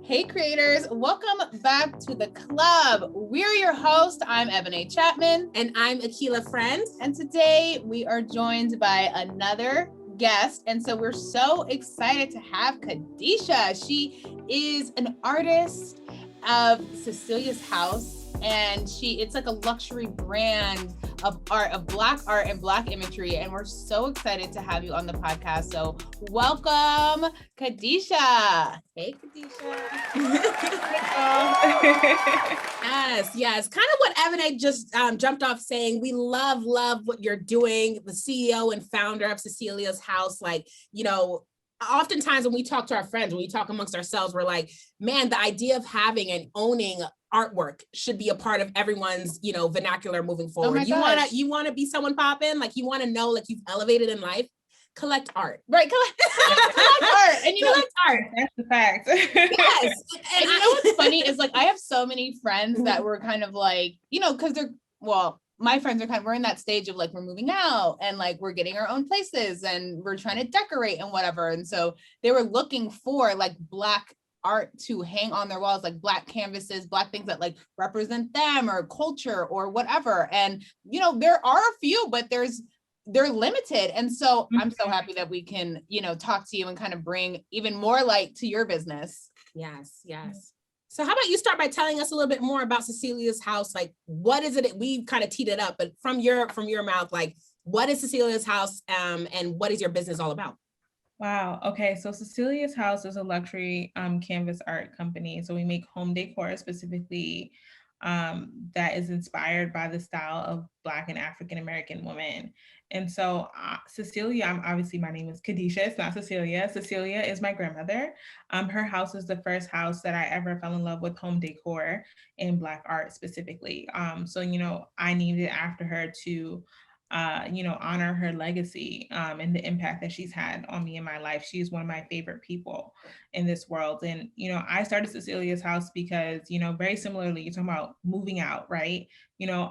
Hey creators, welcome back to the club. We're your host. I'm Ebony Chapman. And I'm Akila Friend. And today we are joined by another guest. And so we're so excited to have Kadisha. She is an artist of Cecilia's House. And it's like a luxury brand of art, of Black art and Black imagery. And we're so excited to have you on the podcast. So welcome, Kadisha. Hey, Kadisha. Yes. Kind of what Evan just jumped off saying. We love what you're doing. The CEO and founder of Cecilia's House. Oftentimes when we talk to our friends, when we talk amongst ourselves, we're like, man, the idea of having and owning artwork should be a part of everyone's, vernacular moving forward. Oh you want to be someone popping, like you want to know, like you've elevated in life. Collect art, right? Collect art, and collect art. That's the fact. Yes, and you know what's funny is like I have so many friends that were kind of like, because my friends are we're in that stage of like we're moving out and like we're getting our own places and we're trying to decorate and whatever, and so they were looking for like Black art to hang on their walls, like Black canvases, Black things that like represent them or culture or whatever. And there are a few, but they're limited. And so I'm so happy that we can, talk to you and kind of bring even more light to your business. Yes. So how about you start by telling us a little bit more about Cecilia's House? Like, what is it? We kind of teed it up, but from your mouth, like, what is Cecilia's House and what is your business all about? Wow. Okay. So Cecilia's House is a luxury canvas art company. So we make home decor specifically that is inspired by the style of Black and African American women. And so Cecilia, my name is Kadisha. It's not Cecilia. Cecilia is my grandmother. Her house is the first house that I ever fell in love with home decor and Black art specifically. So I named it after her to honor her legacy and the impact that she's had on me in my life. She's one of my favorite people in this world. And, I started Cecilia's House because, very similarly, you're talking about moving out, right?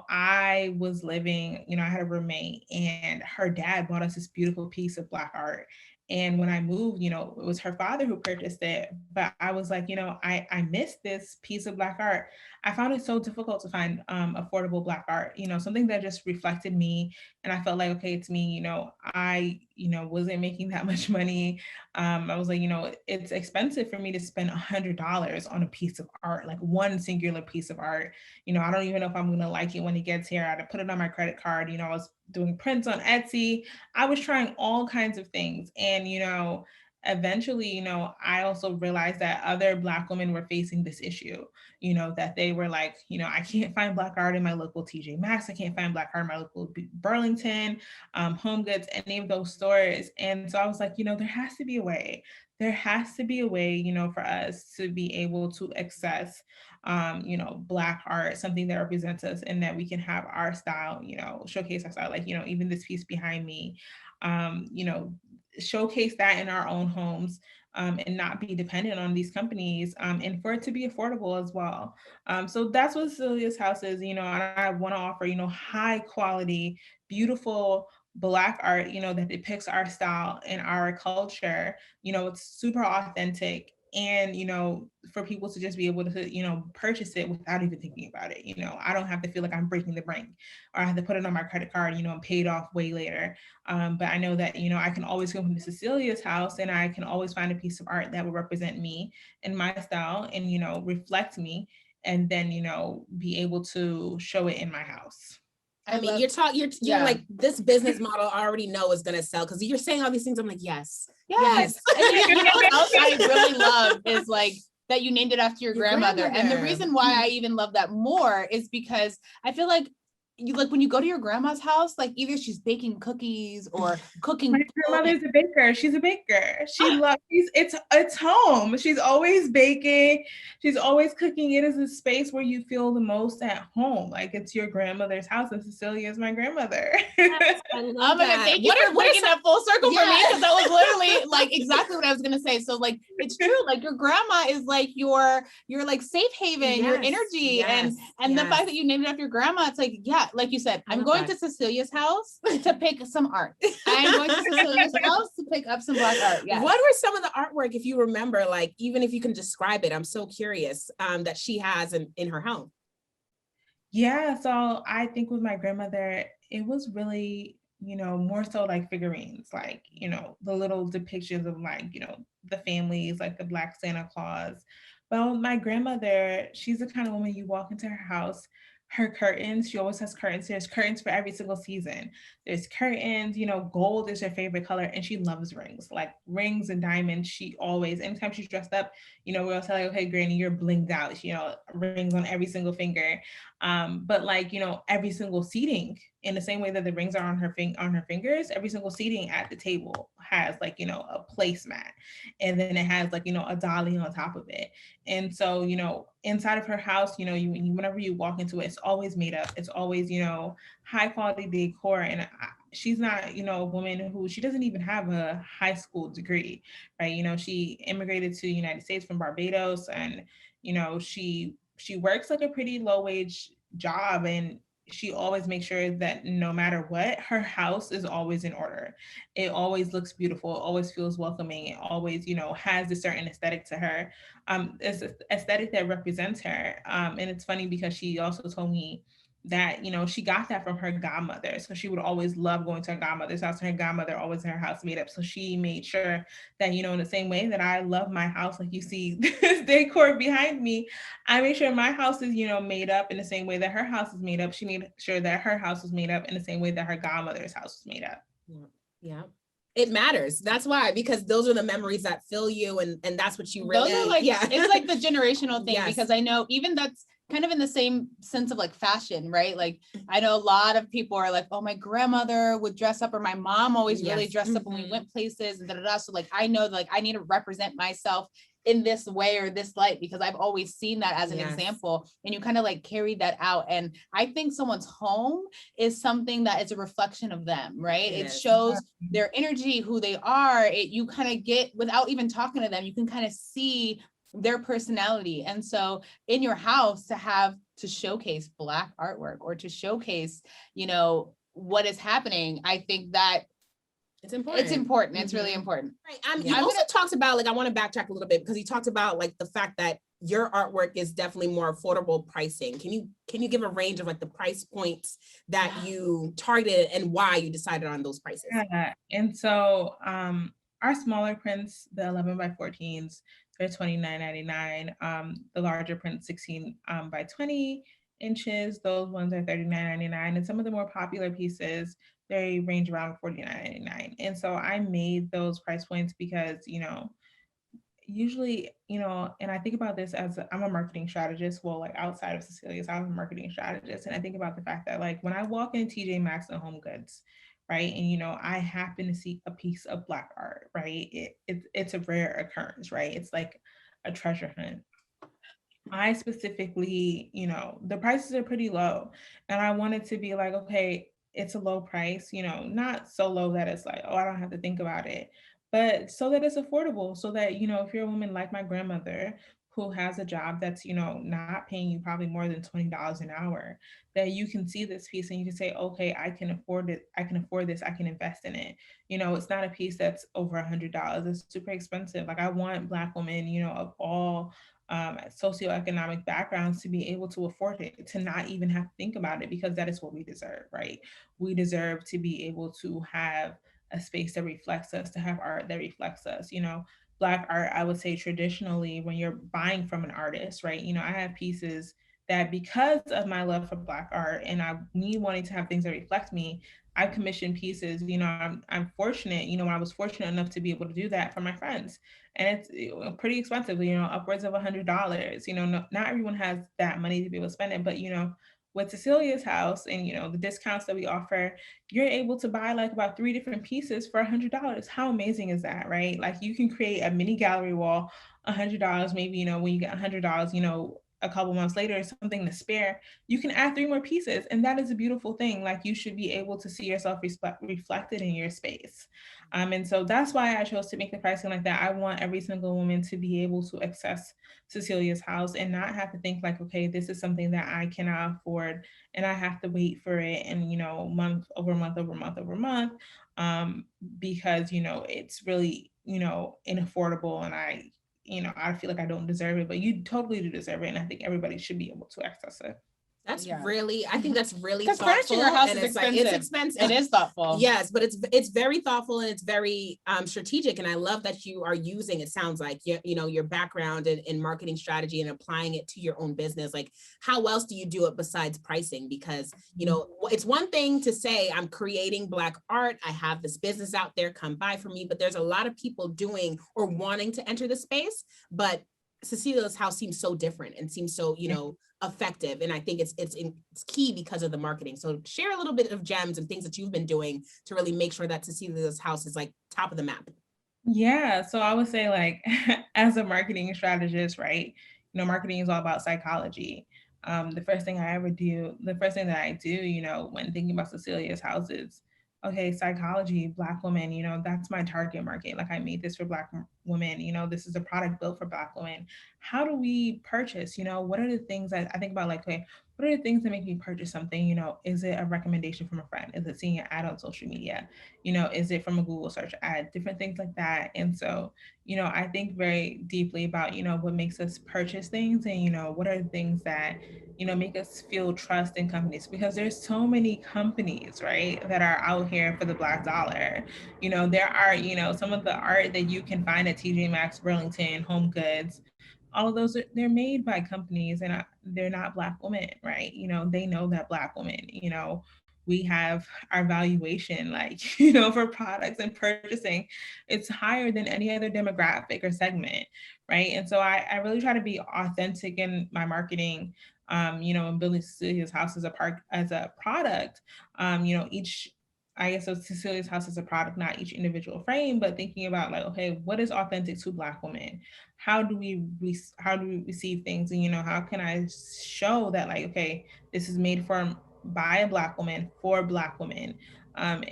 I was living, I had a roommate and her dad bought us this beautiful piece of Black art. And when I moved, it was her father who purchased it. But I was like, I missed this piece of Black art. I found it so difficult to find affordable Black art, something that just reflected me. And I felt like, okay, it's me, I, wasn't making that much money. I was like, it's expensive for me to spend $100 on a piece of art, like one singular piece of art. I don't even know if I'm going to like it when it gets here. I had to put it on my credit card. I was doing prints on Etsy. I was trying all kinds of things. And, eventually, I also realized that other Black women were facing this issue, that they were like, I can't find Black art in my local TJ Maxx. I can't find Black art in my local Burlington, Home Goods, any of those stores. And so I was like, there has to be a way. There has to be a way, for us to be able to access, Black art, something that represents us and that we can have our style, showcase our style, like, even this piece behind me, showcase that in our own homes and not be dependent on these companies and for it to be affordable as well. So that's what Cecilia's House is, and I want to offer, high quality, beautiful Black art, that depicts our style and our culture. It's super authentic. And, for people to just be able to, purchase it without even thinking about it. I don't have to feel like I'm breaking the bank or I have to put it on my credit card, and pay it off way later. But I know that, I can always go into Cecilia's House and I can always find a piece of art that will represent me and my style and, reflect me and then, be able to show it in my house. I mean, you're like, this business model I already know is going to sell because you're saying all these things. I'm like, yes. And what else I really love is like that you named it after your grandmother. And the reason why I even love that more is because I feel like when you go to your grandma's house, like either she's baking cookies or cooking. My grandmother's a baker. She's a baker. She loves it's home. She's always baking. She's always cooking. It is a space where you feel the most at home. Like it's your grandmother's house, and Cecilia is my grandmother. Yes, I love that. Thank you for bringing that full circle for me, because that was literally like exactly what I was gonna say. So like it's true. Like your grandma is like your like safe haven, your energy, and the fact that you named it after your grandma, it's like yeah, like you said, I'm going that. to Cecilia's house to pick some art. I'm going to Cecilia's house to pick up some Black art. Yes. What were some of the artwork, if you remember, like, even if you can describe it, I'm so curious, that she has in her home? Yeah, so I think with my grandmother, it was really, more so like figurines, like, the little depictions of like, the families, like the Black Santa Claus. But with my grandmother, she's the kind of woman you walk into her house, her curtains, she always has curtains. There's curtains for every single season. There's curtains, gold is her favorite color, and she loves rings, like rings and diamonds. She always, anytime she's dressed up, we'll tell her, okay, Granny, you're blinged out, rings on every single finger. But like, every single seating, in the same way that the rings are on her fingers, every single seating at the table has like, a placemat. And then it has like, a dolly on top of it. And so, inside of her house, whenever you walk into it, it's always made up. It's always, high quality decor. And she's not, a woman who, she doesn't even have a high school degree, right? She immigrated to the United States from Barbados, and, she works like a pretty low wage job, and she always makes sure that no matter what, her house is always in order. It always looks beautiful, it always feels welcoming, it always, has a certain aesthetic to her. It's an aesthetic that represents her. And it's funny because she also told me that, she got that from her godmother. So she would always love going to her godmother's house, and her godmother always had her house made up. So she made sure that, in the same way that I love my house, like you see this decor behind me, I make sure my house is, made up in the same way that her house is made up. She made sure that her house was made up in the same way that her godmother's house was made up. Yeah. It matters. That's why, because those are the memories that fill you, and that's what you really, those are like, it's like the generational thing. Yes. Because I know even that's kind of in the same sense of like fashion, right? Like I know a lot of people are like, oh, my grandmother would dress up, or my mom always really dressed up when we went places, and So like, I know like I need to represent myself in this way or this light, because I've always seen that as an example, and you kind of like carry that out. And I think someone's home is something that is a reflection of them, right? It shows their energy, who they are. You kind of get, without even talking to them, you can kind of see their personality. And so in your house, to showcase Black artwork, or to showcase, what is happening, I think that it's important. It's really important. Right. You also talked about, like, I want to backtrack a little bit, because you talked about like the fact that your artwork is definitely more affordable pricing. Can you give a range of like the price points that you targeted and why you decided on those prices? Yeah. And so our smaller prints, the 11 by 14s, they're $29.99. The larger prints, 16 by 20 inches, those ones are $39.99. And some of the more popular pieces, they range around $49.99. And so I made those price points because, usually, and I think about this as I'm a marketing strategist. Well, like outside of Cecilia's, I'm a marketing strategist. And I think about the fact that like when I walk in TJ Maxx and Home Goods, right, and I happen to see a piece of Black art, right? It's a rare occurrence, right? It's like a treasure hunt. I specifically, the prices are pretty low, and I wanted to be like, okay, it's a low price, not so low that it's like, oh, I don't have to think about it, but so that it's affordable, so that, if you're a woman like my grandmother who has a job that's, not paying you probably more than $20 an hour, that you can see this piece and you can say, okay, I can afford it. I can afford this. I can invest in it. It's not a piece that's over $100. It's super expensive. Like I want Black women, of all socioeconomic backgrounds to be able to afford it, to not even have to think about it, because that is what we deserve, right? We deserve to be able to have a space that reflects us, to have art that reflects us. Black art, I would say traditionally, when you're buying from an artist, right? I have pieces that, because of my love for Black art and me wanting to have things that reflect me, I've commissioned pieces. I'm fortunate, when I was fortunate enough to be able to do that for my friends. And it's pretty expensive, upwards of $100. Not everyone has that money to be able to spend it, but with Cecilia's house and the discounts that we offer, you're able to buy like about 3 different pieces for $100. How amazing is that, right? Like you can create a mini gallery wall, $100, maybe, when you get $100, a couple months later, something to spare, you can add 3 more pieces. And that is a beautiful thing. Like, you should be able to see yourself reflected in your space. And so that's why I chose to make the pricing like that. I want every single woman to be able to access Cecilia's house and not have to think like, okay, this is something that I cannot afford and I have to wait for it and, month over month over month over month, because, it's really, inaffordable, and I feel like I don't deserve it, but you totally do deserve it. And I think everybody should be able to access it. That's really, I think that's really because thoughtful. furniture in your house and is it's expensive. Like, it's expensive. It is thoughtful. Yes, but it's very thoughtful and it's very strategic. And I love that you are using, it sounds like, your background in marketing strategy and applying it to your own business. Like, how else do you do it besides pricing? Because, it's one thing to say, I'm creating Black art, I have this business out there, come buy from me. But there's a lot of people doing or wanting to enter the space. But Cecilia's house seems so different and seems so, effective. And I think it's key because of the marketing. So share a little bit of gems and things that you've been doing to really make sure that Cecilia's house is like top of the map. Yeah. So I would say, like, as a marketing strategist, right? Marketing is all about psychology. The first thing that I do, when thinking about Cecilia's house is, okay, psychology, Black women, that's my target market. Like, I made this for Black women, this is a product built for Black women. How do we purchase? What are the things that I think about? Like, okay, what are the things that make me purchase something? Is it a recommendation from a friend? Is it seeing an ad on social media? Is it from a Google search ad? Different things like that. And so, I think very deeply about, what makes us purchase things and, what are the things that, make us feel trust in companies, because there's so many companies, right, that are out here for the Black dollar. There are, some of the art that you can find at TJ Maxx, Burlington, Home Goods, all of those, they're made by companies and they're not Black women, right? They know that Black women, we have our valuation, like, for products and purchasing, it's higher than any other demographic or segment, right? And so I really try to be authentic in my marketing, and building Cecilia's house as a product, I guess so Cecilia's house is a product, not each individual frame, but thinking about like, okay, what is authentic to Black women? How do we receive things? And, how can I show that, like, okay, this is made by a Black woman for Black women? And,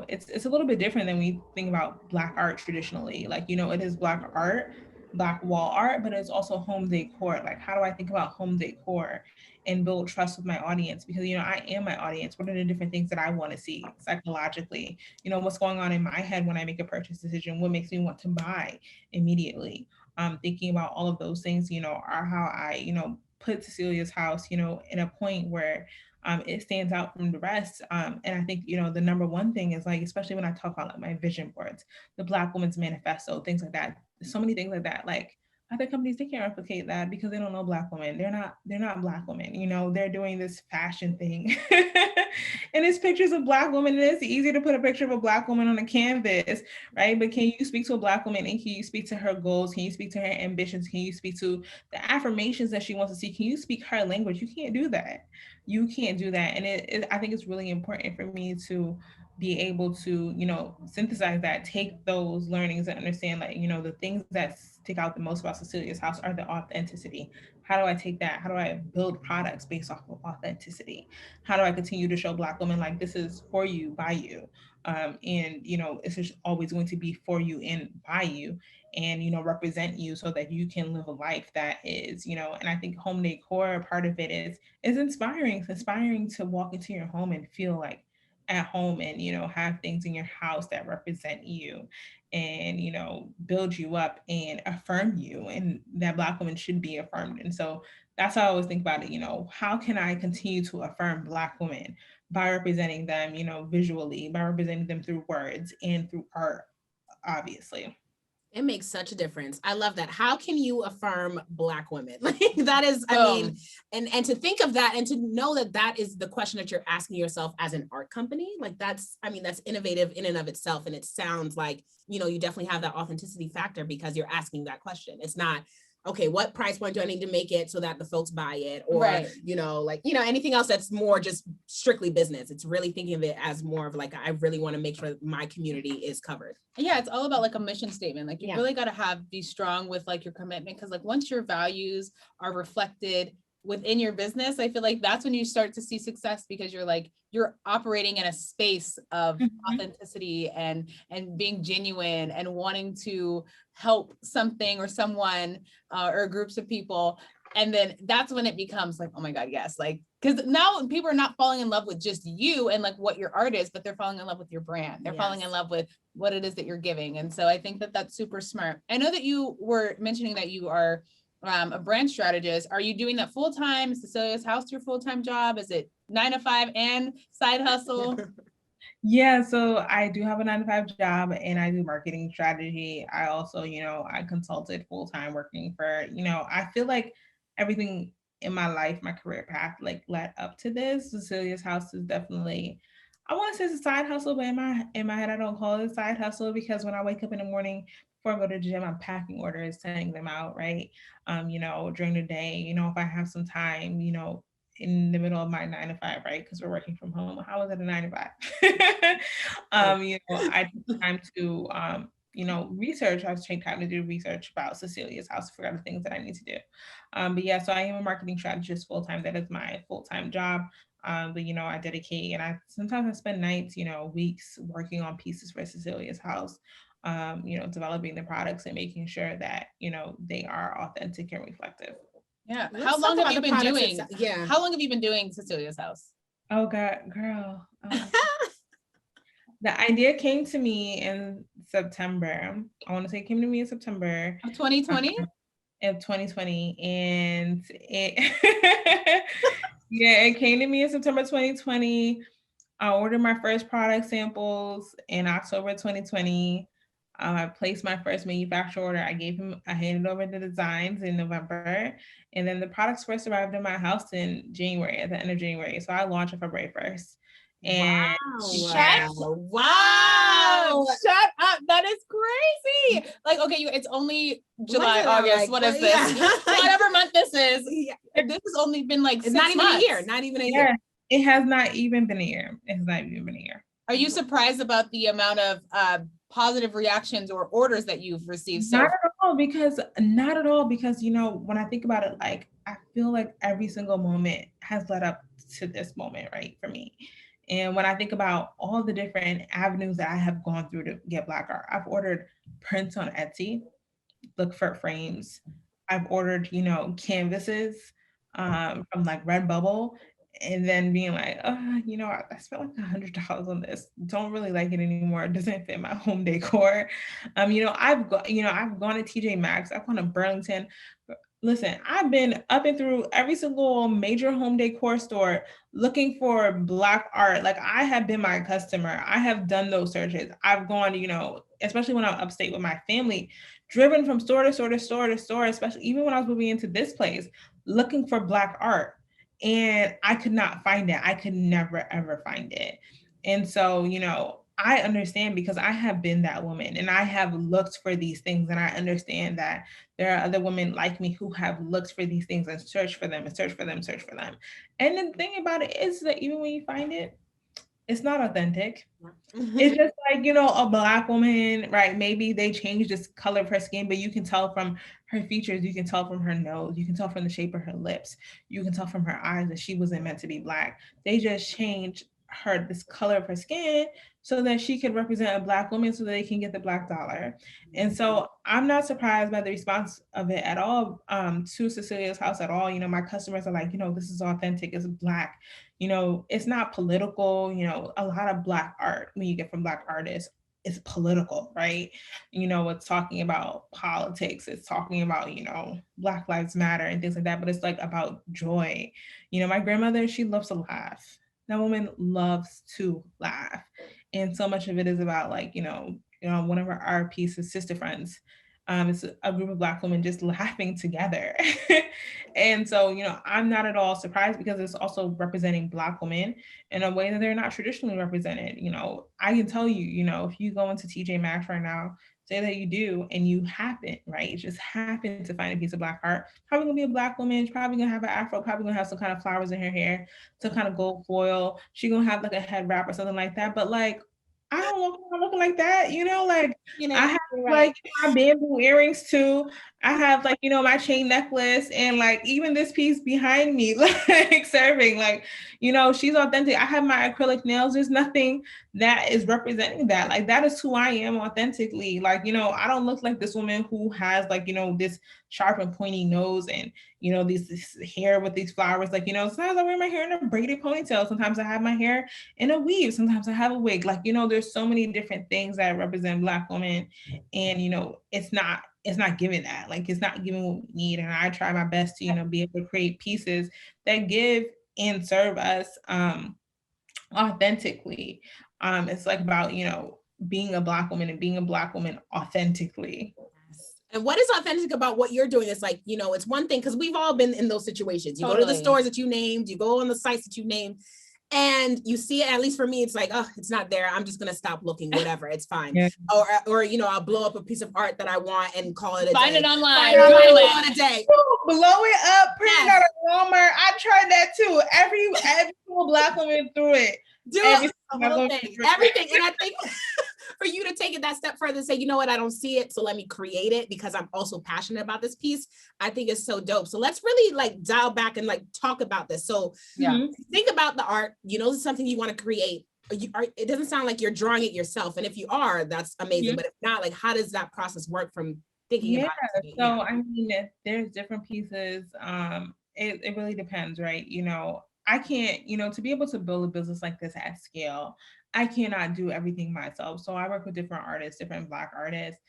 it's a little bit different than we think about Black art traditionally. Like, it is Black art, Black wall art, but it's also home decor. Like, how do I think about home decor and build trust with my audience? Because, I am my audience. What are the different things that I want to see psychologically? What's going on in my head when I make a purchase decision? What makes me want to buy immediately? Thinking about all of those things, are how I, put Cecilia's house, in a point where it stands out from the rest. And I think, the number one thing is, like, especially when I talk about like my vision boards, the Black Women's Manifesto, things like that, so many things like that. Like, other companies, they can't replicate that because they don't know Black women. They're not Black women, they're doing this fashion thing. And it's pictures of Black women, and it's easy to put a picture of a Black woman on a canvas, right? But can you speak to a Black woman, and can you speak to her goals? Can you speak to her ambitions? Can you speak to the affirmations that she wants to see? Can you speak her language? You can't do that. You can't do that. And I think it's really important for me to be able to, synthesize that, take those learnings and understand, like, the things that stick out the most about Cecilia's house are the authenticity. How do I take that? How do I build products based off of authenticity? How do I continue to show Black women, like, this is for you, by you? And, it's just always going to be for you and by you, and, represent you so that you can live a life that is, and I think home decor, part of it is inspiring. It's inspiring to walk into your home and feel like at home, and, have things in your house that represent you and, build you up and affirm you, and that Black women should be affirmed. And so that's how I always think about it. How can I continue to affirm Black women? By representing them, visually, by representing them through words and through art, obviously. It makes such a difference. I love that. How can you affirm Black women? Like, that is, I mean, and to think of that and to know that that is the question that you're asking yourself as an art company, like, that's innovative in and of itself. And it sounds like, you definitely have that authenticity factor because you're asking that question. It's not, okay, what price point do I need to make it so that the folks buy it? Or, Right. anything else that's more just strictly business. It's really thinking of it as more of like, I really want to make sure my community is covered. Yeah, it's all about like a mission statement. Like you Yeah. really got to be strong with like your commitment, because like once your values are reflected within your business, I feel like that's when you start to see success, because you're operating in a space of authenticity and being genuine and wanting to help something or someone or groups of people. And then that's when it becomes like, oh my God, yes. Like, because now people are not falling in love with just you and like what your art is, but they're falling in love with your brand. They're falling in love with what it is that you're giving. And so I think that that's super smart. I know that you were mentioning that you are a brand strategist. Are you doing that full-time? Is Cecilia's House your full-time job? Is it 9 to 5 and side hustle? Yeah, so I do have a 9 to 5 job and I do marketing strategy. I also, I consulted full-time working for, I feel like everything in my life, my career path, like led up to this. Cecilia's House is definitely, I want to say it's a side hustle, but in my head, I don't call it a side hustle, because when I wake up in the morning before I go to the gym, I'm packing orders, sending them out, right? During the day, if I have some time, in the middle of my 9 to 5, right? Because we're working from home. How is it a 9 to 5? I took time to, research. I was taking time to do research about Cecilia's House for other things that I need to do. But yeah, so I am a marketing strategist full-time. That is my full-time job. But I dedicate, and sometimes I spend nights, weeks working on pieces for Cecilia's House. Developing the products and making sure that, they are authentic and reflective. Yeah. How long have you been doing? How long have you been doing Cecilia's House? Oh God, girl. The idea came to me in September. I want to say it came to me in September of 2020. Of 2020, and it it came to me in September 2020. I ordered my first product samples in October 2020. I placed my first manufacturer order. I handed over the designs in November, and then the products first arrived in my house in January, at the end of January. So I launched on February 1st. And wow. Shut up. That is crazy. Like, okay, it's only July, August. What is this? Whatever month this is. This has only been like it's not even a year. Not even a year. It has not even been a year. Are you surprised about the amount of positive reactions or orders that you've received? Not at all, because when I think about it, like I feel like every single moment has led up to this moment, right, for me. And when I think about all the different avenues that I have gone through to get Black art, I've ordered prints on Etsy, look for frames. I've ordered, canvases from like Redbubble, and then being like, I spent like $100 on this. Don't really like it anymore. It doesn't fit my home decor. I've gone to TJ Maxx. I've gone to Burlington. Listen, I've been up and through every single major home decor store looking for Black art. Like I have been my customer. I have done those searches. I've gone, especially when I'm upstate with my family, driven from store to store to store to store, especially even when I was moving into this place, looking for Black art. And I could not find it. I could never, ever find it. And so, I understand, because I have been that woman and I have looked for these things, and I understand that there are other women like me who have looked for these things and searched for them and searched for them, searched for them. And the thing about it is that even when you find it, it's not authentic. It's just like, a Black woman, right? Maybe they changed this color of her skin, but you can tell from her features, you can tell from her nose, you can tell from the shape of her lips, you can tell from her eyes that she wasn't meant to be Black. They just changed this color of her skin so that she could represent a Black woman, so that they can get the Black dollar. And so I'm not surprised by the response of it at all, to Cecilia's House at all. My customers are like, this is authentic, it's Black, it's not political. A lot of Black art, when you get from Black artists, it's political, right? It's talking about politics, it's talking about, Black Lives Matter and things like that, but it's like about joy. My grandmother, she loves to laugh. That woman loves to laugh. And so much of it is about like, one of our pieces, Sister Friends, it's a group of Black women just laughing together. And so, I'm not at all surprised, because it's also representing Black women in a way that they're not traditionally represented. I can tell you, if you go into TJ Maxx right now, say that you do, and you happen, right? You just happen to find a piece of Black art. Probably gonna be a Black woman. She's probably gonna have an afro. Probably gonna have some kind of flowers in her hair, some kind of gold foil. She gonna have like a head wrap or something like that. But like, I don't walk around looking like that, you know. Like, You know, I have right. like my bamboo earrings too. I have like, you know, my chain necklace, and like even this piece behind me, like serving, like, you know, she's authentic. I have my acrylic nails. There's nothing that is representing that. Like, that is who I am authentically. Like, you know, I don't look like this woman who has like, you know, this sharp and pointy nose and, you know, this hair with these flowers. Like, you know, sometimes I wear my hair in a braided ponytail. Sometimes I have my hair in a weave. Sometimes I have a wig. Like, you know, there's so many different things that represent Black women. And, you know, it's not giving that. Like, it's not giving what we need. And I try my best to, you know, be able to create pieces that give and serve us authentically. It's like about, you know, being a Black woman and being a Black woman authentically. And what is authentic about what you're doing is like, you know, it's one thing because we've all been in those situations. You go to the stores that you named, you go on the sites that you named, and you see it. At least for me, it's like, oh, it's not there. I'm just gonna stop looking. Whatever, it's fine. Yeah. Or you know, I'll blow up a piece of art that I want and call it a Find day. it online. Find Google it it. on a day. Blow it up, print Yes. it out at Walmart. I tried that too. Every single Black woman through it. Do Every a whole thing, everything. And I think for you to take it that step further and say, you know what, I don't see it, so let me create it because I'm also passionate about this piece, I think it's so dope. So let's really like dial back and like talk about this. So Yeah. think about the art, you know, this is something you want to create. It doesn't sound like you're drawing it yourself. And if you are, that's amazing. But if not, like, how does that process work from thinking about it? So I mean, there's different pieces. It really depends, right? You know, I can't, you know, to be able to build a business like this at scale, I cannot do everything myself. So I work with different artists, different Black artists,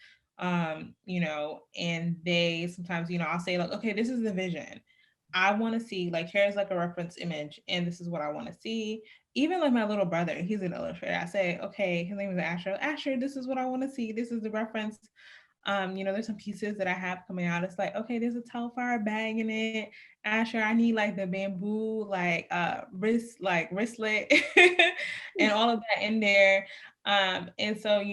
you know, and they sometimes, you know, I'll say like, okay, this is the vision. I want to see, like, here's like a reference image, and this is what I want to see. Even like my little brother, he's an illustrator. I say, okay, his name is Asher. Asher, this is what I want to see. This is the reference. You know, there's some pieces that I have coming out. It's like, okay, there's a Telfar bag in it. Asher, I need like the bamboo, like wristlet and all of that in there. And so,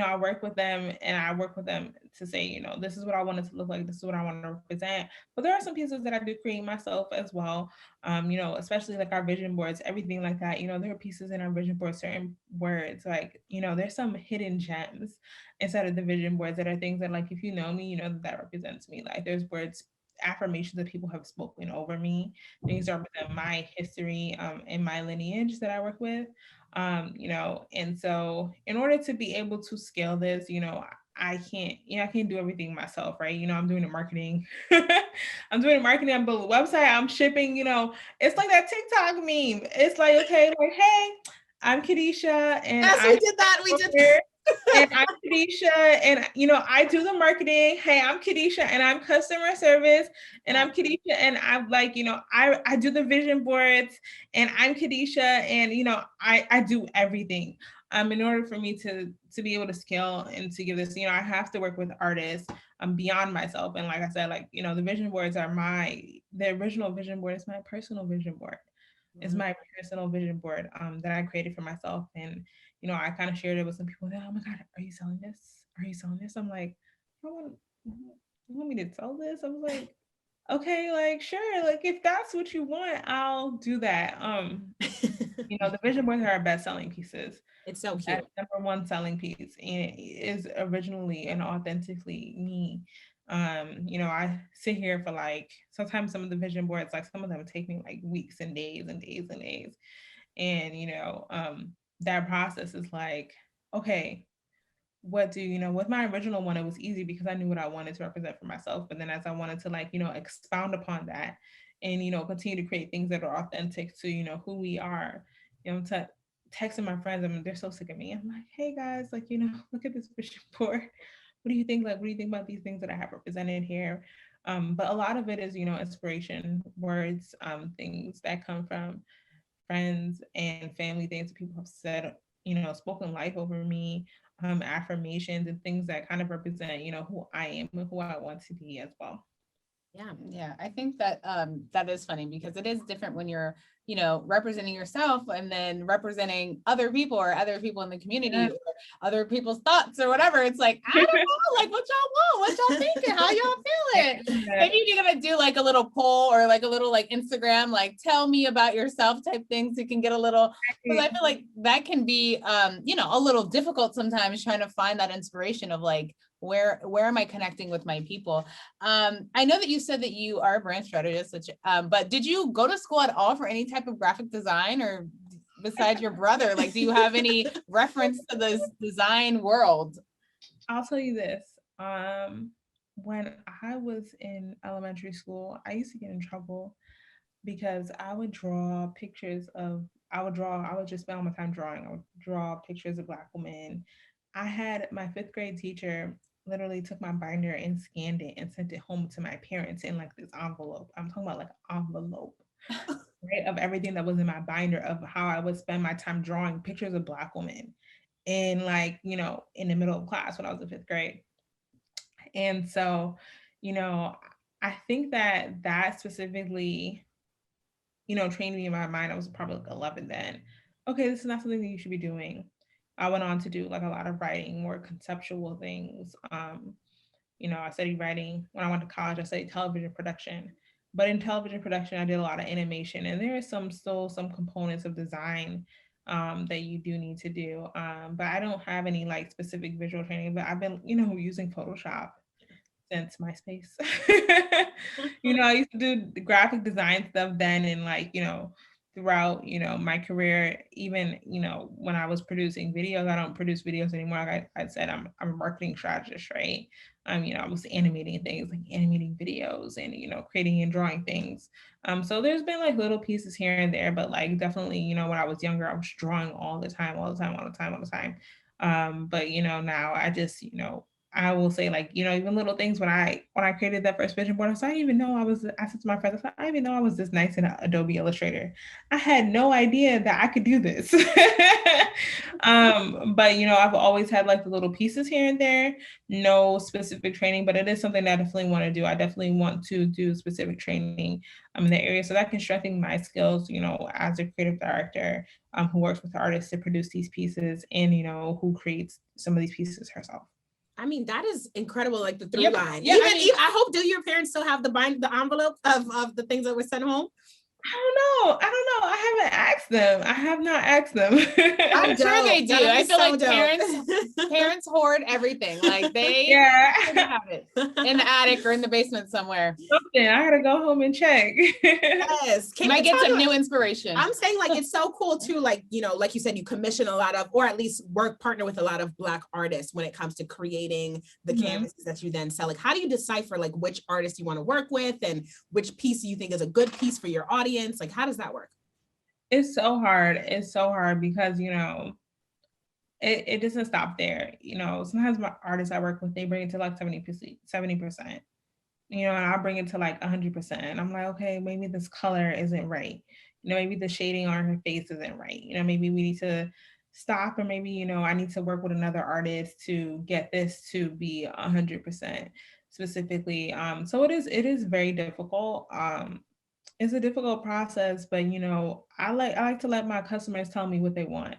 I work with them, and I work with them to say, you know, this is what I want it to look like. This is what I want to represent. But there are some pieces that I do create myself as well. You know, especially like our vision boards, everything like that. You know, there are pieces in our vision board, certain words, like, you know, there's some hidden gems inside of the vision boards that are things that, like, if you know me, you know that represents me. Like, there's words, affirmations that people have spoken over me, things that represent my history and my lineage that I work with. You know, and so in order to be able to scale this, you know, I can't do everything myself, right? You know, I'm doing the marketing. I'm doing the marketing, I'm building a website, I'm shipping, you know, it's like that TikTok meme. It's like, okay, like, hey, I'm Kadisha, and yes, we did that. and I'm Kadisha, and you know, I do the marketing. Hey, I'm Kadisha, and I'm customer service, and I'm Kadisha, and I'm like, you know, I do the vision boards, and I'm Kadisha, and you know, I do everything. In order for me to be able to scale and to give this, you know, I have to work with artists beyond myself. And like I said, like, you know, the vision boards are the original vision board is my personal vision board. It's my personal vision board that I created for myself. And you know, I kind of shared it with some people that, oh my God, are you selling this? Are you selling this? I'm like, you want me to sell this? I was like, okay, like, sure. Like, if that's what you want, I'll do that. You know, the vision boards are our best selling pieces. It's so cute. That's number one selling piece. And it is originally and authentically me. You know, I sit here for like, sometimes some of the vision boards, like some of them take me like weeks and days and days and days. And, you know, that process is like, okay, with my original one, it was easy because I knew what I wanted to represent for myself. But then as I wanted to, like, you know, expound upon that and, you know, continue to create things that are authentic to, you know, who we are, you know, texting my friends, I mean, they're so sick of me. I'm like, hey guys, like, you know, look at this vision board. What do you think? Like, what do you think about these things that I have represented here? But a lot of it is, you know, inspiration, words, things that come from friends and family, things that people have said, you know, spoken life over me, affirmations and things that kind of represent, you know, who I am and who I want to be as well. Yeah, I think that that is funny because it is different when you're, you know, representing yourself and then representing other people or other people in the community or other people's thoughts or whatever. It's like, I don't know, like what y'all want, what y'all thinking, how y'all feeling. Maybe you're gonna do like a little poll or like a little like Instagram, like tell me about yourself type thing so you can get a little, because I feel like that can be you know, a little difficult sometimes trying to find that inspiration of like, where am I connecting with my people? I know that you said that you are a brand strategist, which, but did you go to school at all for any type of graphic design or besides your brother? Like, do you have any reference to this design world? I'll tell you this. When I was in elementary school, I used to get in trouble because I would draw pictures of, I would just spend all my time drawing. I would draw pictures of Black women. I had my fifth grade teacher literally took my binder and scanned it and sent it home to my parents in like this envelope. I'm talking about like an envelope, right? Of everything that was in my binder of how I would spend my time drawing pictures of Black women in like, you know, in the middle of class when I was in fifth grade. And so, you know, I think that that specifically, you know, trained me in my mind. I was probably like 11 then. Okay, this is not something that you should be doing. I went on to do like a lot of writing, more conceptual things. You know, I studied writing. When I went to college, I studied television production. But in television production, I did a lot of animation, and there is still some components of design that you do need to do. But I don't have any like specific visual training. But I've been, you know, using Photoshop since MySpace. You know, I used to do the graphic design stuff then, and like, you know, throughout, you know, my career, even, you know, when I was producing videos, I don't produce videos anymore. Like I said, I'm a marketing strategist, right? You know, I was animating things, like animating videos and, you know, creating and drawing things. So there's been like little pieces here and there, but like definitely, you know, when I was younger, I was drawing all the time, all the time, all the time, all the time. But you know, now I just, you know, I will say, like, you know, even little things when I created that first vision board, I said, I didn't even know I said to my friends, I said, I didn't even know I was this nice in Adobe Illustrator. I had no idea that I could do this. But you know, I've always had like the little pieces here and there, no specific training, but it is something that I definitely want to do. I definitely want to do specific training in the area so that can strengthen my skills, you know, as a creative director who works with artists to produce these pieces and, you know, who creates some of these pieces herself. I mean, that is incredible, like the through line. Yeah, even I hope, do your parents still have the envelope of the things that were sent home? I don't know. I haven't asked them. I have not asked them. I'm sure they do. I feel like parents hoard everything. Like they have it in the attic or in the basement somewhere. Something. I gotta go home and check. Yes. You might get some new inspiration. I'm saying like it's so cool too. Like, you know, like you said, you commission a lot of, or at least partner with a lot of Black artists when it comes to creating the canvases that you then sell. Like, how do you decipher like which artist you want to work with and which piece you think is a good piece for your audience? Like, how does that work? It's so hard. It's so hard because, you know, it doesn't stop there. You know, sometimes my artists I work with, they bring it to like 70%, you know, and I'll bring it to like 100%. And I'm like, okay, maybe this color isn't right. You know, maybe the shading on her face isn't right. You know, maybe we need to stop, or maybe, you know, I need to work with another artist to get this to be 100% specifically. So it is very difficult. It's a difficult process, but you know, I like to let my customers tell me what they want.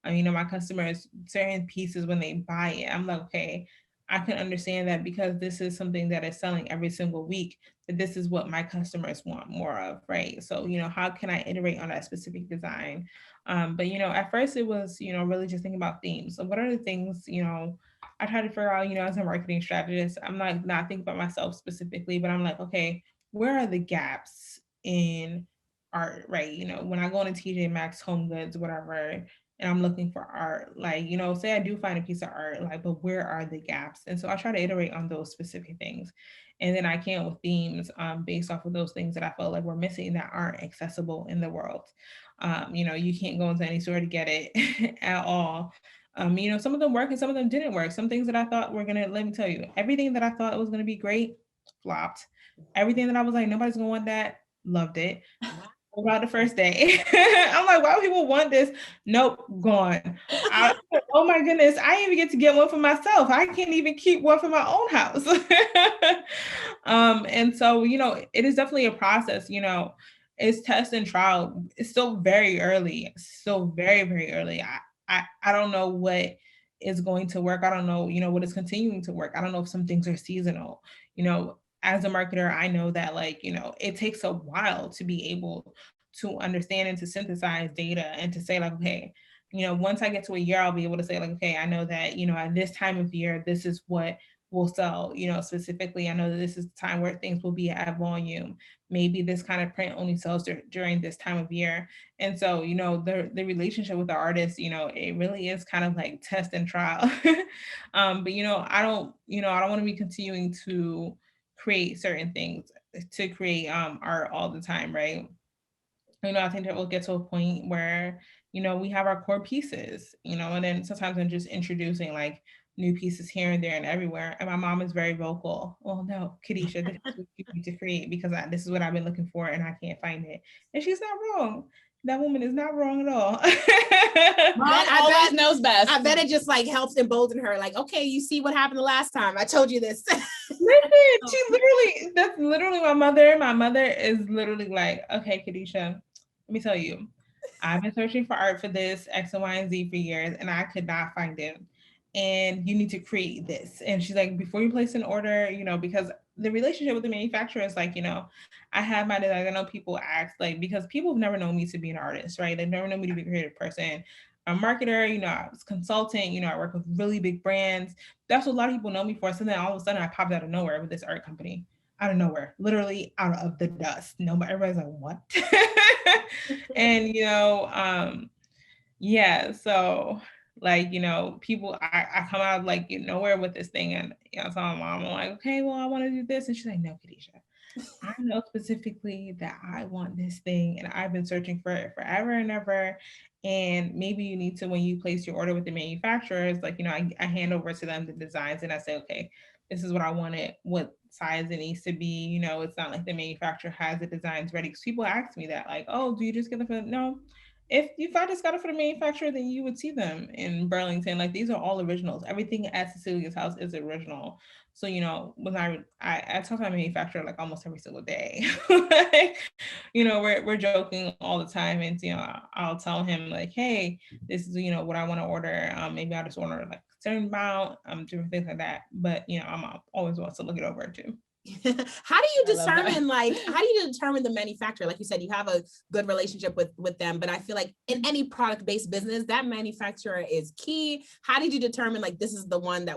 You know, my customers, certain pieces when they buy it, I'm like, okay, I can understand that because this is something that is selling every single week, that this is what my customers want more of, right? So, you know, how can I iterate on that specific design? But you know, at first it was, you know, really just thinking about themes. So what are the things, you know, I try to figure out, you know, as a marketing strategist, I'm like not thinking about myself specifically, but I'm like, okay, where are the gaps in art, right? You know, when I go into TJ Maxx, Home Goods, whatever, and I'm looking for art, like, you know, say I do find a piece of art, like, but where are the gaps? And so I try to iterate on those specific things. And then I came with themes based off of those things that I felt like were missing that aren't accessible in the world. You know, you can't go into any store to get it at all. You know, some of them work and some of them didn't work. Some things that I thought were gonna, let me tell you, everything that I thought was gonna be great, flopped. Everything that I was like, nobody's gonna want that, loved it. about the first day. I'm like, why would people want this? Nope, gone. Oh my goodness, I didn't even get to get one for myself. I can't even keep one for my own house. And so, it is definitely a process, it's test and trial. It's still very early. It's still very, very early. I don't know what is going to work. I don't know, what is continuing to work. I don't know if some things are seasonal. As a marketer, I know that it takes a while to be able to understand and to synthesize data and to say like, okay, once I get to a year, I'll be able to say like, okay, I know that, at this time of year, this is what will sell, specifically. I know that this is the time where things will be at volume. Maybe this kind of print only sells during this time of year. And so, the relationship with the artist, it really is kind of like test and trial. But, I don't want to be continuing to create certain things to create art all the time, right? I think that we'll get to a point where, we have our core pieces, and then sometimes I'm just introducing like new pieces here and there and everywhere. And my mom is very vocal. Well, no, Kadisha, this is what you need to create because this is what I've been looking for and I can't find it. And she's not wrong. That woman is not wrong at all. Mom always knows best. I bet it just like helps embolden her. Like, okay, you see what happened the last time. I told you this. Listen, that's literally my mother. My mother is literally like, okay, Kadisha, let me tell you, I've been searching for art for this X and Y and Z for years, and I could not find it. And you need to create this. And she's like, before you place an order, because the relationship with the manufacturer is like, I have my designs. I know people ask, like, because people have never known me to be an artist, right? They've never known me to be a creative person. I'm a marketer, I was consultant, I work with really big brands. That's what a lot of people know me for. So then all of a sudden I popped out of nowhere with this art company. Out of nowhere, literally out of the dust. Nobody, everybody's like, what? And yeah, so like, people, I come out like nowhere with this thing, and so my mom, I'm like, okay, well, I want to do this, and she's like, no, Kadisha, I know specifically that I want this thing, and I've been searching for it forever and ever. And maybe you need to, when you place your order with the manufacturers, like, I hand over to them the designs and I say, okay, this is what I wanted, what size it needs to be. It's not like the manufacturer has the designs ready. Because people ask me that, like, oh, do you just get them for no? If I just got it for the manufacturer, then you would see them in Burlington. Like, these are all originals. Everything at Cecilia's house is original. So, when I talk to my manufacturer like almost every single day. Like, we're joking all the time. And, I'll tell him like, hey, this is, what I want to order. Maybe I'll just order like a certain amount, different things like that. But, I'm always wants to look it over too. How do you determine the manufacturer? Like you said, you have a good relationship with them, but I feel like in any product-based business, that manufacturer is key. How did you determine like this is the one that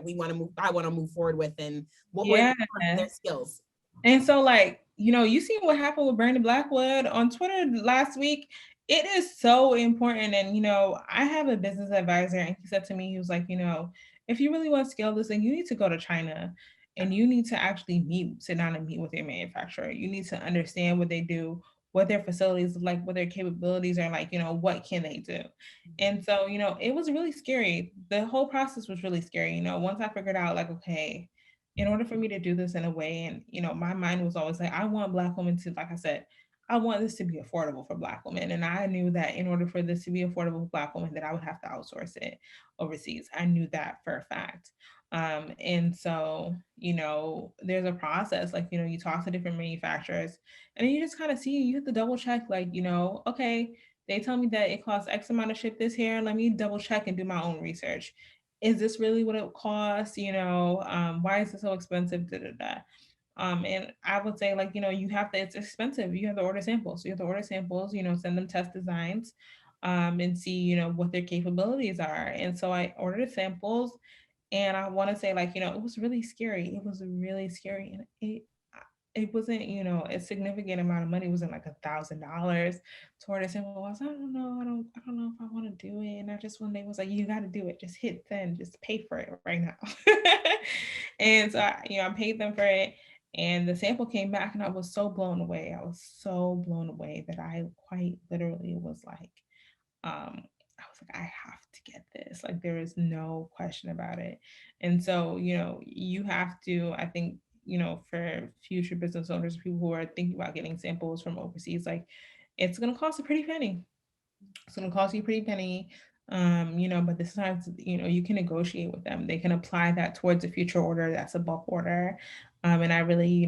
I want to move forward with, and what were their skills? And so like, you see what happened with Brandon Blackwood on Twitter last week. It is so important. And, I have a business advisor, and he said to me, he was like, if you really want to scale this thing, you need to go to China. And you need to actually sit down and meet with your manufacturer. You need to understand what they do, what their facilities look like, what their capabilities are like, what can they do? And so, it was really scary. The whole process was really scary. Once I figured out like, okay, in order for me to do this in a way, and, my mind was always like, I want Black women to, like I said, I want this to be affordable for Black women. And I knew that in order for this to be affordable for Black women, that I would have to outsource it overseas. I knew that for a fact. And so, there's a process, like, you talk to different manufacturers and you just kind of see, you have to double check, like, okay, they tell me that it costs X amount to ship this here. Let me double check and do my own research. Is this really what it costs? Why is it so expensive? Da, da, da. And I would say like, it's expensive. You have to order samples. You have to order samples, send them test designs, and see, what their capabilities are. And so I ordered samples. And I want to say, like, it was really scary. It was really scary. And it wasn't, a significant amount of money. It wasn't like $1,000 toward it. And I was, I don't know. I don't know if I want to do it. And I just one day was like, you got to do it. Just hit send, just pay for it right now. And so, I paid them for it. And the sample came back and I was so blown away. I was so blown away that I quite literally was like, I was like, I have to get this. Like, there is no question about it. And so, you have to, I think, for future business owners, people who are thinking about getting samples from overseas, like, it's going to cost a pretty penny. It's going to cost you a pretty penny. But this times, you can negotiate with them. They can apply that towards a future order that's a bulk order. And I really,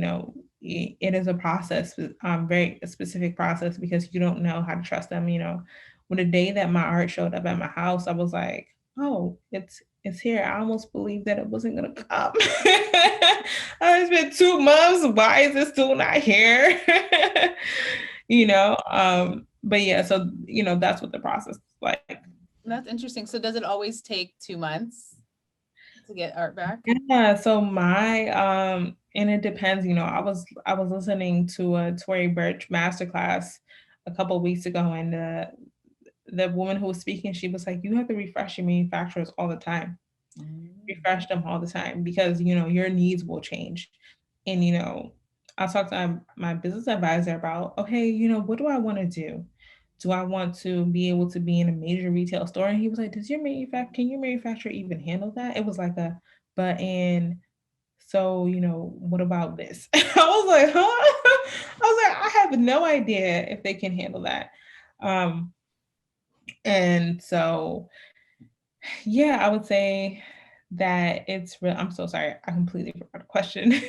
it is a process, very specific process, because you don't know how to trust them. When the day that my art showed up at my house, I was like, oh, it's here. I almost believed that it wasn't gonna come. It's been 2 months. Why is it still not here? But yeah, so that's what the process is like. That's interesting. So does it always take 2 months to get art back? Yeah, so and it depends, I was listening to a Tory Burch masterclass a couple of weeks ago, and the woman who was speaking, she was like, you have to refresh your manufacturers all the time. Refresh them all the time, because your needs will change. And I talked to my business advisor about, okay, what do I want to do? Do I want to be able to be in a major retail store? And he was like, can your manufacturer even handle that? It was like so what about this? I was like, huh? I was like, I have no idea if they can handle that. And so yeah, I would say that it's real. I'm so sorry. I completely forgot the question. No,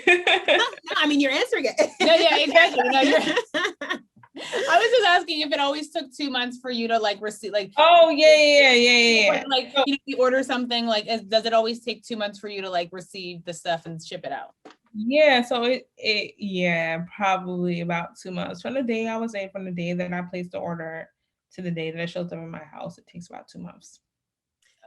I mean, you're answering it. Yeah, exactly. No, I was just asking if it always took 2 months for you to like receive, like, oh yeah. Like, you order something, like, does it always take 2 months for you to like receive the stuff and ship it out? Yeah, so yeah, probably about 2 months from the day, I would say, from the day that I placed the order to the day that it shows up in my house, it takes about 2 months.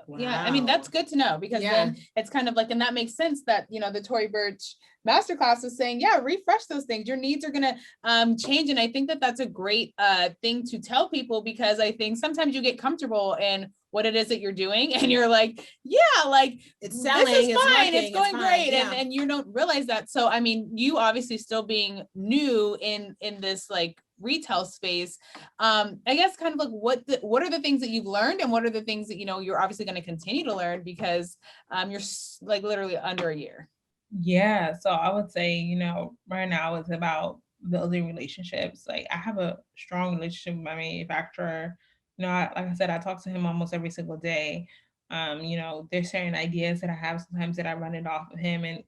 Wow. Yeah, I mean, that's good to know, because then it's kind of like, and that makes sense that, the Tory Burch masterclass is saying, yeah, refresh those things. Your needs are going to change. And I think that that's a great thing to tell people, because I think sometimes you get comfortable in what it is that you're doing, and you're like, yeah, like, it's selling, this is fine, it's going great. Yeah. And you don't realize that. So, I mean, you obviously still being new in this like retail space, I guess kind of like what are the things that you've learned, and what are the things that you're obviously going to continue to learn, because you're like literally under a year. Yeah, so I would say, right now it's about building relationships. Like, I have a strong relationship with my manufacturer. Like I said, I talk to him almost every single day. There's certain ideas that I have sometimes that I run it off of him, and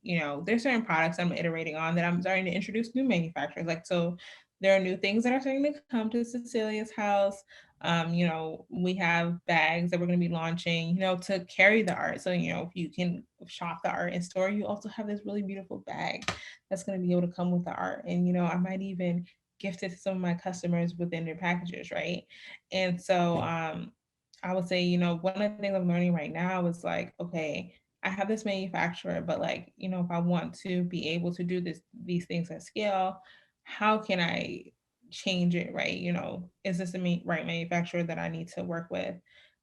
there's certain products I'm iterating on that I'm starting to introduce new manufacturers. Like, so there are new things that are starting to come to Cecilia's house. We have bags that we're going to be launching, to carry the art. So, if you can shop the art in store, you also have this really beautiful bag that's going to be able to come with the art. And, I might even gift it to some of my customers within their packages, right? And so I would say, one of the things I'm learning right now is like, okay, I have this manufacturer, but like, if I want to be able to do these things at scale, how can I change it, right? Is this the right manufacturer that I need to work with?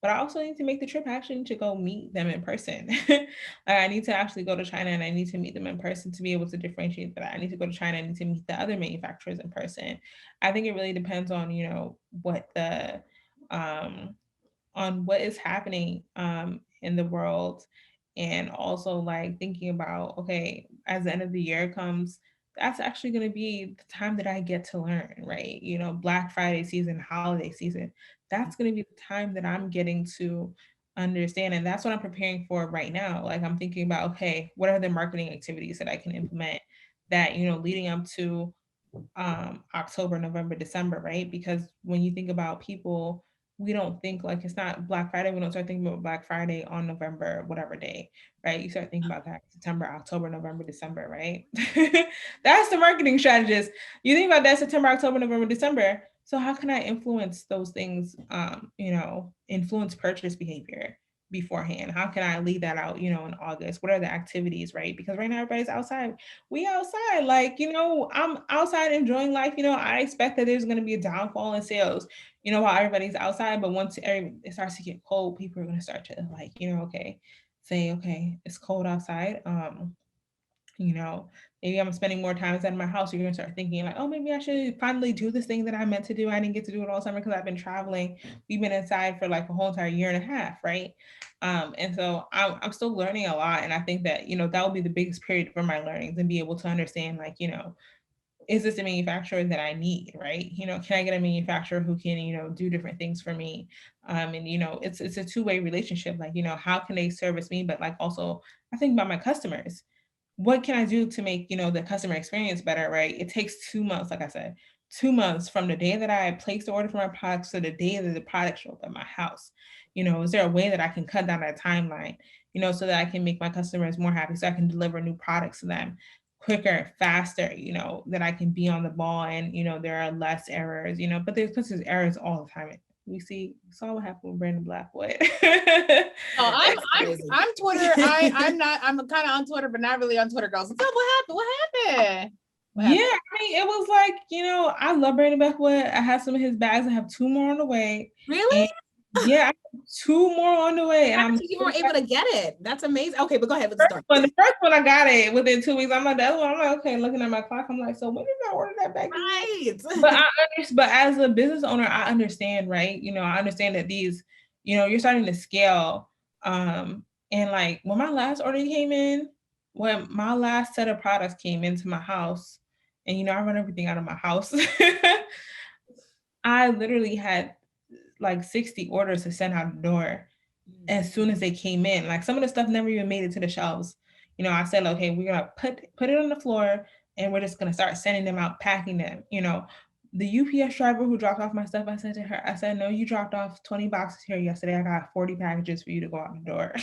But I also need to make the trip actually to go meet them in person. Like, I need to actually go to China, and I need to meet them in person to be able to differentiate that. I need to go to China, I need to meet the other manufacturers in person. I think it really depends on, what the on what is happening in the world, and also like thinking about, okay, as the end of the year comes, that's actually going to be the time that I get to learn, right? Black Friday season, holiday season, that's going to be the time that I'm getting to understand. And that's what I'm preparing for right now. Like, I'm thinking about, okay, what are the marketing activities that I can implement that, leading up to October, November, December, right? Because when you think about people, we don't think like it's not Black Friday. We don't start thinking about Black Friday on November, whatever day, right? You start thinking about that September, October, November, December, right? That's the marketing strategist. You think about that September, October, November, December. So how can I influence those things, influence purchase behavior beforehand? How can I lead that out, in August? What are the activities, right? Because right now everybody's outside. We outside, like, I'm outside enjoying life. I expect that there's going to be a downfall in sales, while everybody's outside. But once it starts to get cold, people are going to start to like, okay, say, okay, it's cold outside. Maybe I'm spending more time inside my house. You're gonna start thinking like, oh, maybe I should finally do this thing that I meant to do. I didn't get to do it all summer because I've been traveling. We've been inside for like a whole entire year and a half, right? And so I'm still learning a lot. And I think that, that will be the biggest period for my learnings, and be able to understand like, is this a manufacturer that I need, right? You know, can I get a manufacturer who can, you know, do different things for me? And, you know, it's a two-way relationship. Like, you know, how can they service me? But like also I think about my customers. What can I do to make, you know, the customer experience better, right? It takes 2 months, like I said, 2 months from the day that I place the order for my products to the day that the product shows up at my house. You know, is there a way that I can cut down that timeline, you know, so that I can make my customers more happy, so I can deliver new products to them quicker, faster, you know, that I can be on the ball and, you know, there are less errors, you know, but there's errors all the time. We saw what happened with Brandon Blackwood. Oh, Crazy. I'm Twitter. I'm kind of on Twitter, but not really on Twitter, girls. So what happened? What happened? Yeah, I mean, it was like, you know, I love Brandon Blackwood. I have some of his bags. I have 2 more on the way. Really? And yeah, I have 2 more on the way. And You weren't able to get it. That's amazing. Okay, but go ahead with the story. the first one I got it within 2 weeks. I'm like, the other one, I'm like, okay, looking at my clock, I'm like, so when did I order that bag? Right. But as a business owner, I understand, right? You know, I understand that these, you know, you're starting to scale. And like when my last order came in, when my last set of products came into my house, and you know, I run everything out of my house. I literally had like 60 orders to send out the door as soon as they came in. Like some of the stuff never even made it to the shelves. You know, I said, okay, we're gonna put it on the floor and we're just gonna start sending them out, packing them. You know, the UPS driver who dropped off my stuff, I said to her, I said, no, you dropped off 20 boxes here yesterday. I got 40 packages for you to go out the door.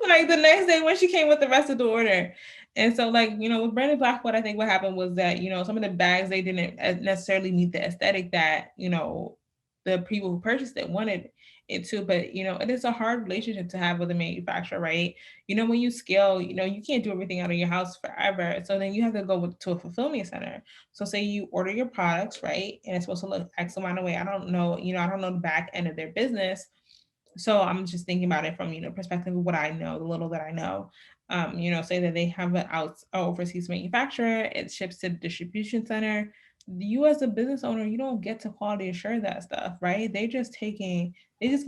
Like the next day when she came with the rest of the order. And so like, you know, with Brandon Blackwood, I think what happened was that, you know, some of the bags, they didn't necessarily meet the aesthetic that, you know, the people who purchased it wanted it to, but you know, it is a hard relationship to have with a manufacturer, right? You know, when you scale, you know, you can't do everything out of your house forever. So then you have to go to a fulfillment center. So say you order your products, right? And it's supposed to look X amount of way. I don't know, you know, I don't know the back end of their business. So I'm just thinking about it from, you know, perspective of what I know, the little that I know. You know, say that they have an overseas manufacturer, it ships to the distribution center. You as a business owner, you don't get to quality assure that stuff, right? They just gonna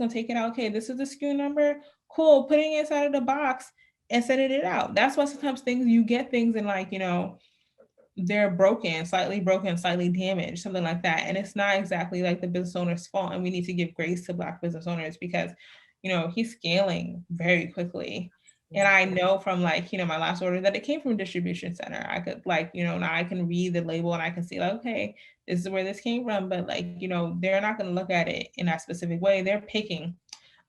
take it out. Okay, this is the SKU number. Cool, putting it inside of the box and sending it out. That's why sometimes you get things in like, you know, they're broken, slightly damaged, something like that. And it's not exactly like the business owner's fault. And we need to give grace to Black business owners because, you know, he's scaling very quickly. And I know from like, you know, my last order that it came from a distribution center. I could like, you know, now I can read the label and I can see like, okay, this is where this came from. But like, you know, they're not going to look at it in that specific way. They're picking,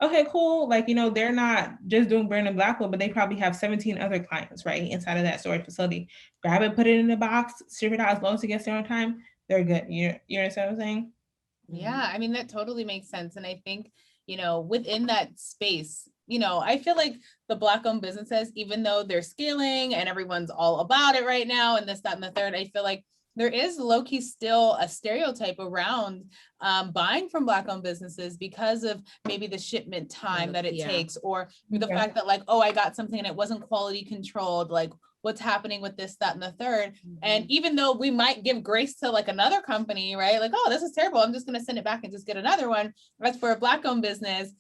okay, cool. Like, you know, they're not just doing Brandon Blackwood, but they probably have 17 other clients, right? Inside of that storage facility. Grab it, put it in the box, ship it out as long as it gets there on time. They're good. You understand what I'm saying? Yeah, I mean, that totally makes sense. And I think, you know, within that space, you know, I feel like the Black-owned businesses, even though they're scaling and everyone's all about it right now and this, that, and the third, I feel like there is low-key still a stereotype around buying from Black-owned businesses because of maybe the shipment time that it takes, or the fact that like, oh, I got something and it wasn't quality controlled, like what's happening with this, that, and the third. And even though we might give grace to like another company, right? Like, oh, this is terrible, I'm just going to send it back and just get another one. That's for a Black-owned business.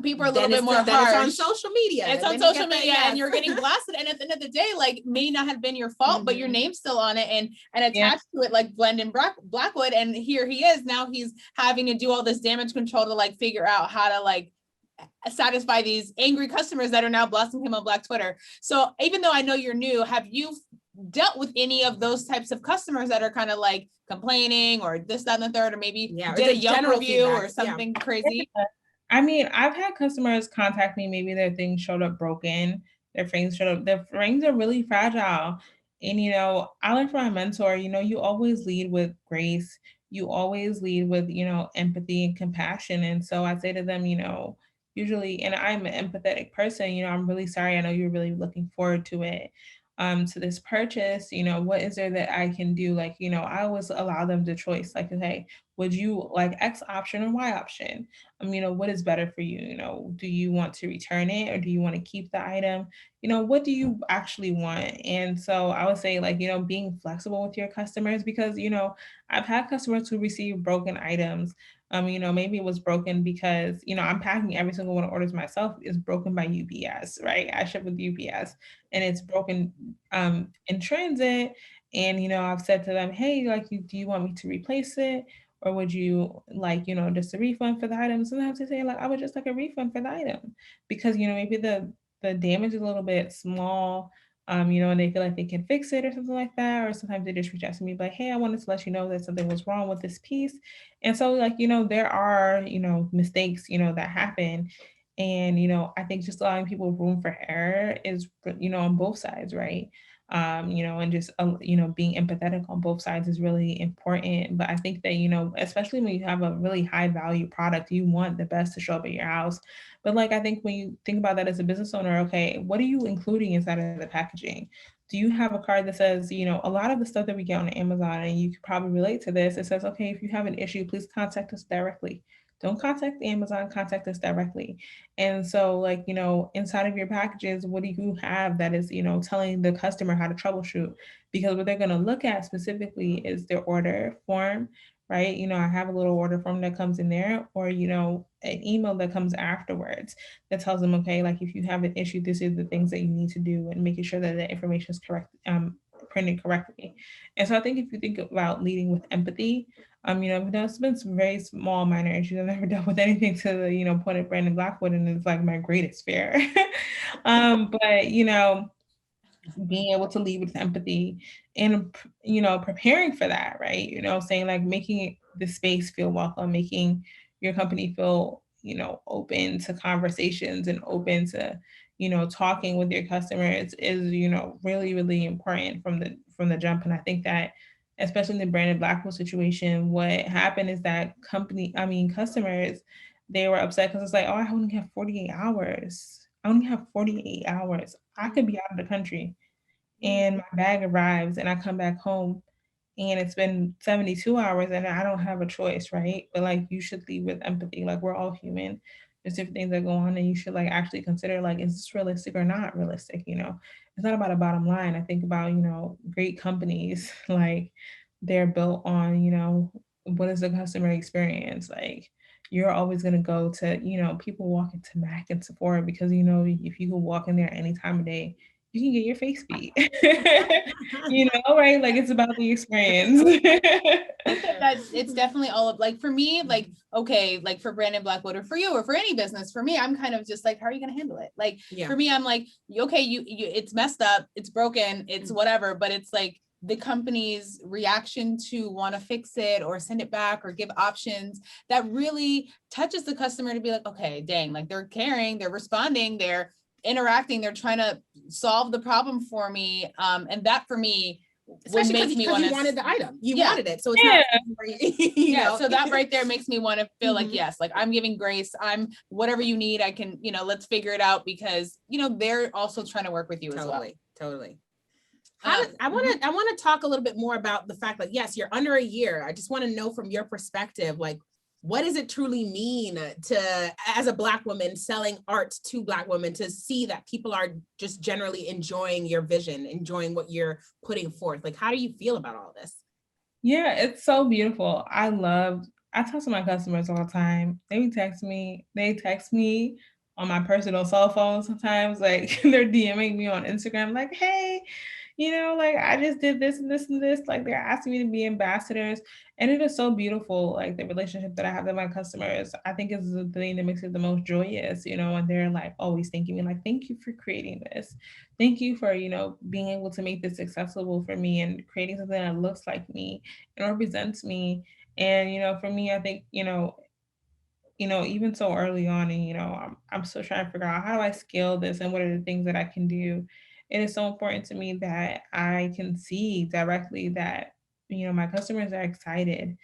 People are a little bit more harsh. It's on social media. It's on social media and you're getting blasted. And at the end of the day, like may not have been your fault, but your name's still on it and attached to it like Blendon Blackwood. And here he is. Now he's having to do all this damage control to like figure out how to like satisfy these angry customers that are now blasting him on Black Twitter. So even though I know you're new, have you dealt with any of those types of customers that are kind of like complaining or this, that, and the third, or maybe did a Yelp review or something crazy? I mean, I've had customers contact me, maybe their things showed up broken, their frames showed up, their frames are really fragile. And, you know, I learned from my mentor, you know, you always lead with grace. You always lead with, you know, empathy and compassion. And so I say to them, you know, usually, and I'm an empathetic person, you know, I'm really sorry. I know you're really looking forward to it, to this purchase. You know, what is there that I can do? Like, you know, I always allow them the choice, like, hey, would you like X option or Y option? You know, what is better for you? You know, do you want to return it or do you want to keep the item? You know, what do you actually want? And so I would say like, you know, being flexible with your customers because, you know, I've had customers who receive broken items. You know, maybe it was broken because, you know, I'm packing every single one of orders myself is broken by UPS, right? I ship with UPS and it's broken in transit And, I've said to them, hey, like, do you want me to replace it? Or would you like, just a refund for the item? Sometimes they say, like, I would just like a refund for the item because, maybe the damage is a little bit small, and they feel like they can fix it or something like that. Or sometimes they just reach out to me like, hey, I wanted to let you know that something was wrong with this piece. And so, like, there are, mistakes, that happen. And, I think just allowing people room for error is, on both sides, right? And just, being empathetic on both sides is really important. But I think that, especially when you have a really high value product, you want the best to show up at your house. But like, I think when you think about that as a business owner, okay, what are you including inside of the packaging? Do you have a card that says, a lot of the stuff that we get on Amazon, and you could probably relate to this, it says, okay, if you have an issue, please contact us directly. Don't contact Amazon, contact us directly. And so, like, inside of your packages, what do you have that is, telling the customer how to troubleshoot? Because what they're going to look at specifically is their order form, right? I have a little order form that comes in there, or, an email that comes afterwards that tells them, okay, like, if you have an issue, this is the things that you need to do, and making sure that the information is correct, printed correctly. And so I think if you think about leading with empathy, it's been some very small minor issues. I've never dealt with anything to the, point of Brandon Blackwood, and it's like my greatest fear. But being able to lead with empathy and, preparing for that, right? Saying like making the space feel welcome, making your company feel, open to conversations and open to, talking with your customers is, really, really important from the jump. And I think that especially in the Brandon Blackwell situation, what happened is that customers, they were upset because it's like, oh, I only have 48 hours. I only have 48 hours. I could be out of the country and my bag arrives and I come back home and it's been 72 hours and I don't have a choice, right? But like, you should lead with empathy. Like, we're all human. There's different things that go on, and you should like actually consider, like, is this realistic or not realistic? It's not about a bottom line. I think about, great companies, like, they're built on, what is the customer experience? Like, you're always going to go to, people walk into Mac and Sephora because, if you can walk in there any time of day, you can get your face beat. Right? Like, it's about the experience. I think that it's definitely all of, like, for me, like, okay, like for Brandon Blackwood or for you or for any business, for me, I'm kind of just like, how are you going to handle it? Like, for me, I'm like, okay, you it's messed up, it's broken, it's whatever, but it's like the company's reaction to want to fix it or send it back or give options that really touches the customer to be like, okay, dang, like they're caring, they're responding, they're interacting, they're trying to solve the problem for me. And that for me, especially because you wanted the item, you wanted it, so it's not so that right there makes me want to feel like, yes, like I'm giving grace, I'm whatever you need, I can, let's figure it out, because they're also trying to work with you as well. Totally. I want to talk a little bit more about the fact that, yes, you're under a year. I just want to know from your perspective, like, what does it truly mean to, as a Black woman selling art to Black women, to see that people are just generally enjoying your vision, enjoying what you're putting forth? Like, how do you feel about all this? Yeah, it's so beautiful. I talk to my customers all the time. They text me on my personal cell phone sometimes. Like, they're DMing me on Instagram, like, hey, like, I just did this and this and this. Like, they're asking me to be ambassadors. And it is so beautiful. Like, the relationship that I have with my customers, I think is the thing that makes it the most joyous, and they're like always thanking me, like, thank you for creating this. Thank you for, being able to make this accessible for me and creating something that looks like me and represents me. And, for me, I think, even so early on, and, I'm still trying to figure out, how do I scale this and what are the things that I can do? It is so important to me that I can see directly that, my customers are excited.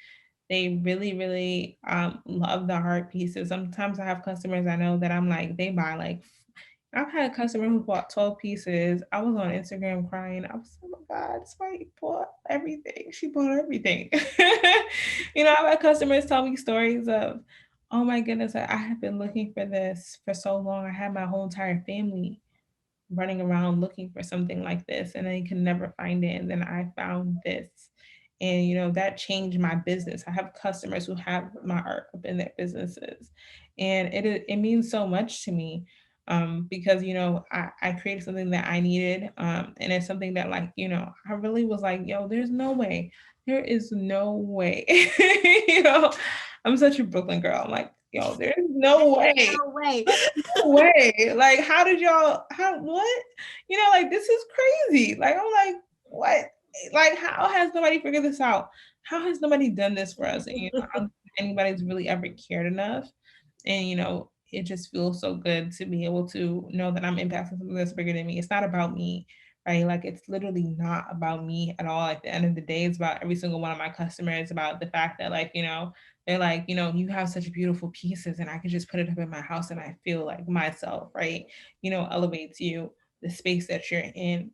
They really, really love the art pieces. Sometimes I have customers I know that I'm like, they buy like, I've had a customer who bought 12 pieces. I was on Instagram crying. I was, oh my God, this lady bought everything. She bought everything. I've had customers tell me stories of, oh my goodness, I have been looking for this for so long. I had my whole entire family running around looking for something like this and they can never find it. And then I found this. And that changed my business. I have customers who have my art up in their businesses. And it means so much to me. Because, you know, I created something that I needed. And it's something that, like, you know, I really was like, yo, there's no way. There is no way. You know, I'm such a Brooklyn girl. I'm like, yo, there's no way. No way. No way. Like, how did y'all, what? You know, like, this is crazy. Like, I'm like, what? Like, how has nobody figured this out? How has nobody done this for us? And, you know, I don't think anybody's really ever cared enough. And, you know, it just feels so good to be able to know that I'm impacting something that's bigger than me. It's not about me, right? Like, it's literally not about me at all. At the end of the day, it's about every single one of my customers, about the fact that, like, you know, they're like, you know, you have such beautiful pieces and I could just put it up in my house and I feel like myself, right? You know, elevates you, the space that you're in.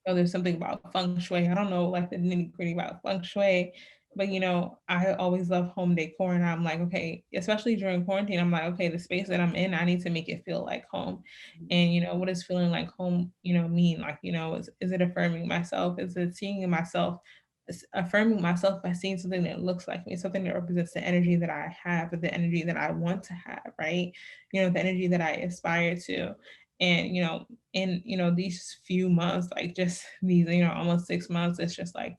Know, there's something about feng shui. I don't know like the nitty gritty about feng shui, but you know, I always love home decor, and I'm like, okay, especially during quarantine, I'm like, okay, the space that I'm in, I need to make it feel like home. And you know, what does feeling like home, you know, mean? Like, you know, is it affirming myself? Is it seeing myself? Affirming myself by seeing something that looks like me, something that represents the energy that I have, or the energy that I want to have, right? You know, the energy that I aspire to. And you know, in you know these few months, like just these, you know, almost 6 months, it's just like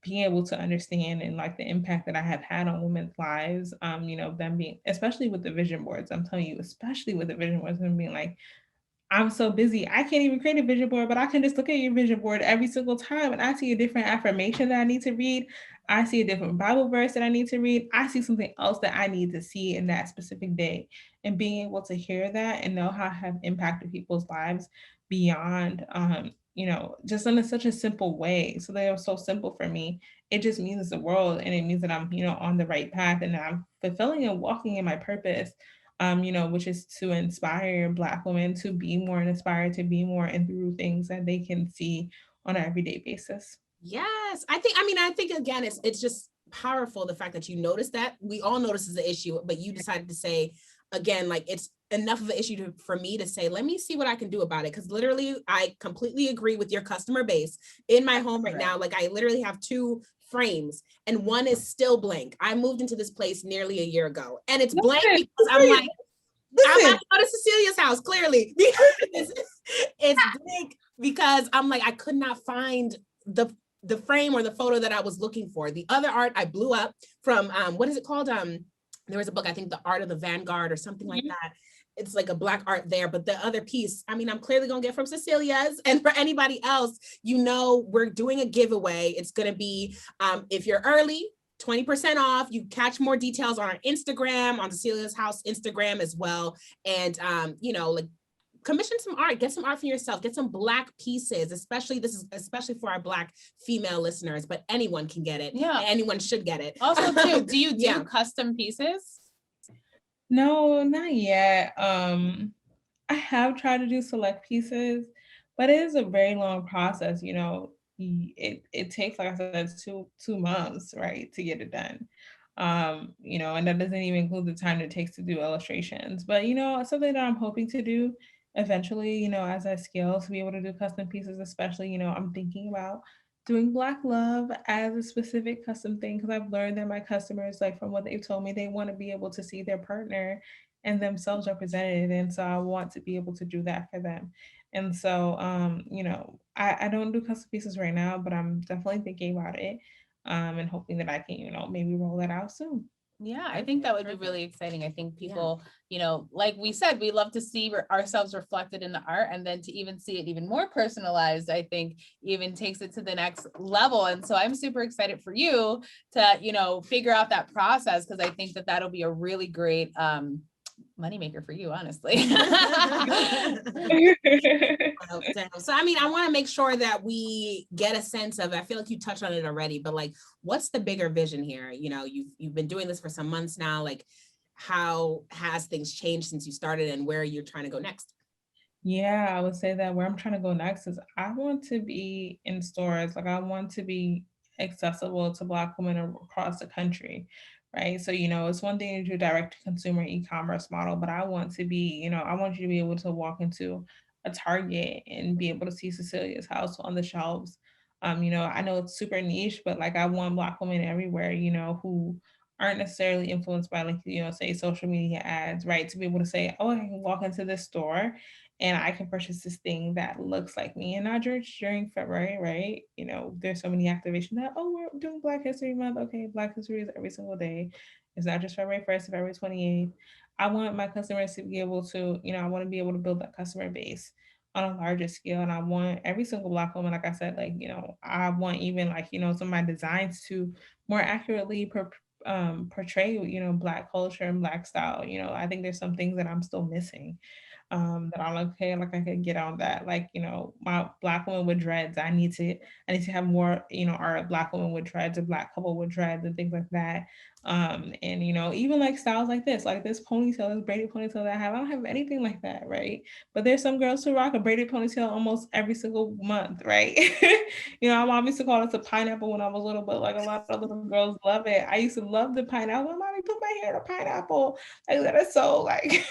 being able to understand and like the impact that I have had on women's lives. You know, them being, especially with the vision boards, I'm telling you, especially with the vision boards, and being like, I'm so busy. I can't even create a vision board, but I can just look at your vision board every single time and I see a different affirmation that I need to read. I see a different Bible verse that I need to read. I see something else that I need to see in that specific day. And being able to hear that and know how I have impacted people's lives beyond, you know, just in such a simple way. So they are so simple for me. It just means the world, and it means that I'm, you know, on the right path and that I'm fulfilling and walking in my purpose, you know, which is to inspire Black women to be more and aspire to be more and through things that they can see on an everyday basis. Yes, I think again, it's just powerful the fact that you noticed that. We all notice is the issue, but you decided to say again, like it's enough of an issue for me to say, let me see what I can do about it. Because literally, I completely agree with your customer base in my home right now. Like I literally have 2 frames and one is still blank. I moved into this place nearly a year ago and it's blank because I'm like, I'm about to go to Cecilia's house, clearly. It's blank because I'm like, I could not find the frame or the photo that I was looking for. The other art I blew up from what is it called? There was a book, I think The Art of the Vanguard or something like that. It's like a Black art there, but the other piece, I mean, I'm clearly gonna get from Cecilia's. And for anybody else, you know, we're doing a giveaway. It's gonna be, if you're early, 20% off. You catch more details on our Instagram, on Cecilia's house Instagram as well. And you know, like commission some art, get some art for yourself, get some Black pieces, especially this is especially for our Black female listeners, but anyone can get it. Yeah, anyone should get it. Also too, do you do custom pieces? No, not yet. I have tried to do select pieces, but it is a very long process. You know, it takes, like I said, two months, right, to get it done. You know, and that doesn't even include the time it takes to do illustrations. But you know, it's something that I'm hoping to do eventually. You know, as I scale to be able to do custom pieces, especially. You know, I'm thinking about doing Black love as a specific custom thing because I've learned that my customers, like from what they've told me, they want to be able to see their partner and themselves represented. And so I want to be able to do that for them. And so, you know, I don't do custom pieces right now, but I'm definitely thinking about it, and hoping that I can, you know, maybe roll that out soon. Yeah, I think that would be really exciting. I think people, you know, like we said, we love to see ourselves reflected in the art, and then to even see it even more personalized, I think even takes it to the next level. And so I'm super excited for you to, you know, figure out that process, because I think that that'll be a really great moneymaker for you, honestly. So I mean, I want to make sure that we get a sense of, I feel like you touched on it already, but like, what's the bigger vision here? You know, you've been doing this for some months now. Like, how has things changed since you started, and where you're trying to go next? Yeah, I would say that where I'm trying to go next is I want to be in stores. Like I want to be accessible to Black women across the country, right? So, you know, it's one thing to do direct to consumer e-commerce model, but I want to be, you know, I want you to be able to walk into a Target and be able to see Cecilia's house on the shelves. You know, I know it's super niche, but like I want Black women everywhere, you know, who aren't necessarily influenced by like, say social media ads, right? To be able to say, oh, I can walk into this store and I can purchase this thing that looks like me. And not during February, right? There's so many activations that, oh, we're doing Black History Month. Okay, Black History is every single day. It's not just February 1st, February 28th. I want my customers to be able to, I want to be able to build that customer base on a larger scale. And I want every single Black woman, like I said, like, I want even like, some of my designs to more accurately portray, Black culture and Black style. I think there's some things that I'm still missing. That I'm like, okay, like I could get on that. Like, my Black woman with dreads, I need to have more, our Black woman with dreads, a Black couple with dreads and things like that. And even like styles like this ponytail, this braided ponytail that I don't have anything like that, right? But there's some girls who rock a braided ponytail almost every single month, right? I'm obviously called it a pineapple when I was little, but like a lot of little girls love it. I used to love the pineapple. Mommy, put my hair in a pineapple. Like that is so like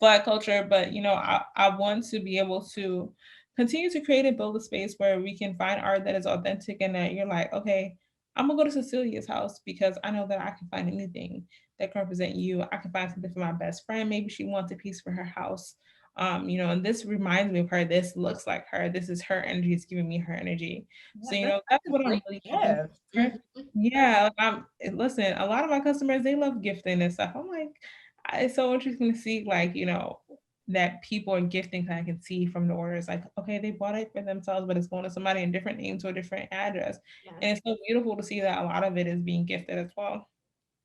Black culture. But I want to be able to continue to create and build a space where we can find art that is authentic and that you're like, okay, I'm gonna go to Cecilia's house because I know that I can find anything that can represent you. I can find something for my best friend. Maybe she wants a piece for her house. And this reminds me of her. This looks like her. This is her energy. It's giving me her energy. Yeah, So, that's what I'm really looking for. Yeah. Listen, a lot of my customers, they love gifting and stuff. I'm like, it's so interesting to see like, that people are gifting, I can see from the orders, like, okay, they bought it for themselves, but it's going to somebody in different name to a different address. Yeah. And it's so beautiful to see that a lot of it is being gifted as well.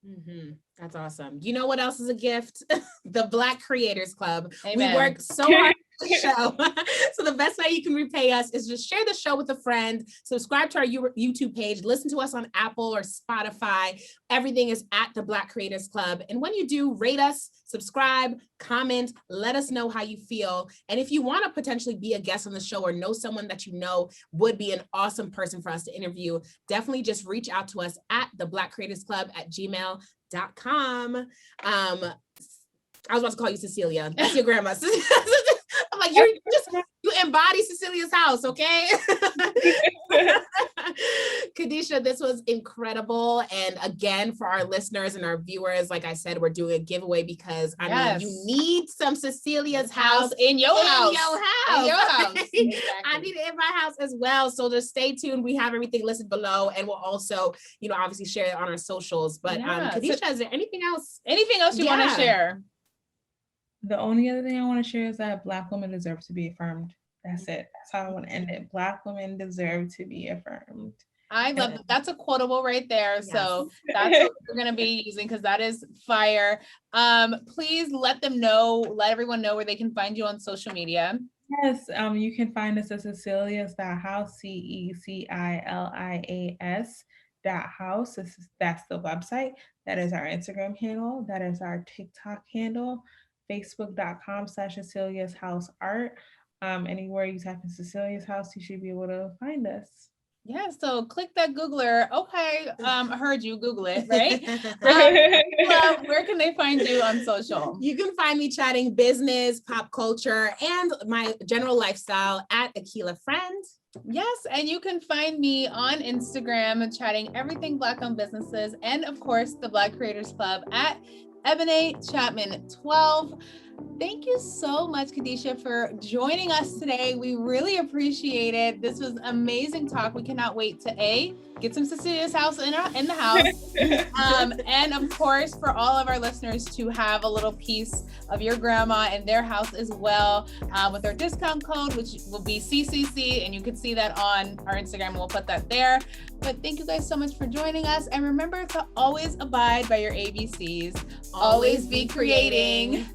Mm-hmm. That's awesome. You know what else is a gift? The Black Creators Club. Amen. We work so hard on the show. So the best way you can repay us is just share the show with a friend, subscribe to our YouTube page, listen to us on Apple or Spotify. Everything is at the Black Creators Club. And when you do, rate us, subscribe, comment, let us know how you feel. And if you want to potentially be a guest on the show or know someone that you know would be an awesome person for us to interview, definitely just reach out to us at the Black Creators Club at gmail.com. I was about to call you Cecilia. That's your grandma. I'm like, you embody Cecilia's house, okay? Kadisha, this was incredible. And again, for our listeners and our viewers, like I said, we're doing a giveaway because I mean, you need some Cecilia's house in your house. In your house. Exactly. I need it in my house as well. So just stay tuned. We have everything listed below, and we'll also, obviously share it on our socials. But Kadisha, is there anything else? Anything else you want to share? The only other thing I want to share is that Black women deserve to be affirmed. That's it. That's how I want to end it. Black women deserve to be affirmed. I love that. That's a quotable right there. Yes. So that's what we're going to be using because that is fire. Please let everyone know where they can find you on social media. Yes, you can find us at Cecilia's.house, CECILIAS.house. That's the website. That is our Instagram handle. That is our TikTok handle. Facebook.com/Cecilia's House Art. Anywhere you type in Cecilia's house, you should be able to find us. Yeah, so click that Googler. Okay, I heard you Google it, right? Where can they find you on social? You can find me chatting business, pop culture, and my general lifestyle at Aquila Friend. Yes, and you can find me on Instagram chatting everything Black-owned businesses, and of course, the Black Creators Club at Ebony Chapman 12. Thank you so much, Kadisha, for joining us today. We really appreciate it. This was amazing talk. We cannot wait to get some Cecilia's house in the house. And of course, for all of our listeners to have a little piece of your grandma in their house as well, with our discount code, which will be CCC, and you can see that on our Instagram. We'll put that there. But thank you guys so much for joining us. And remember to always abide by your ABCs. Always be creating.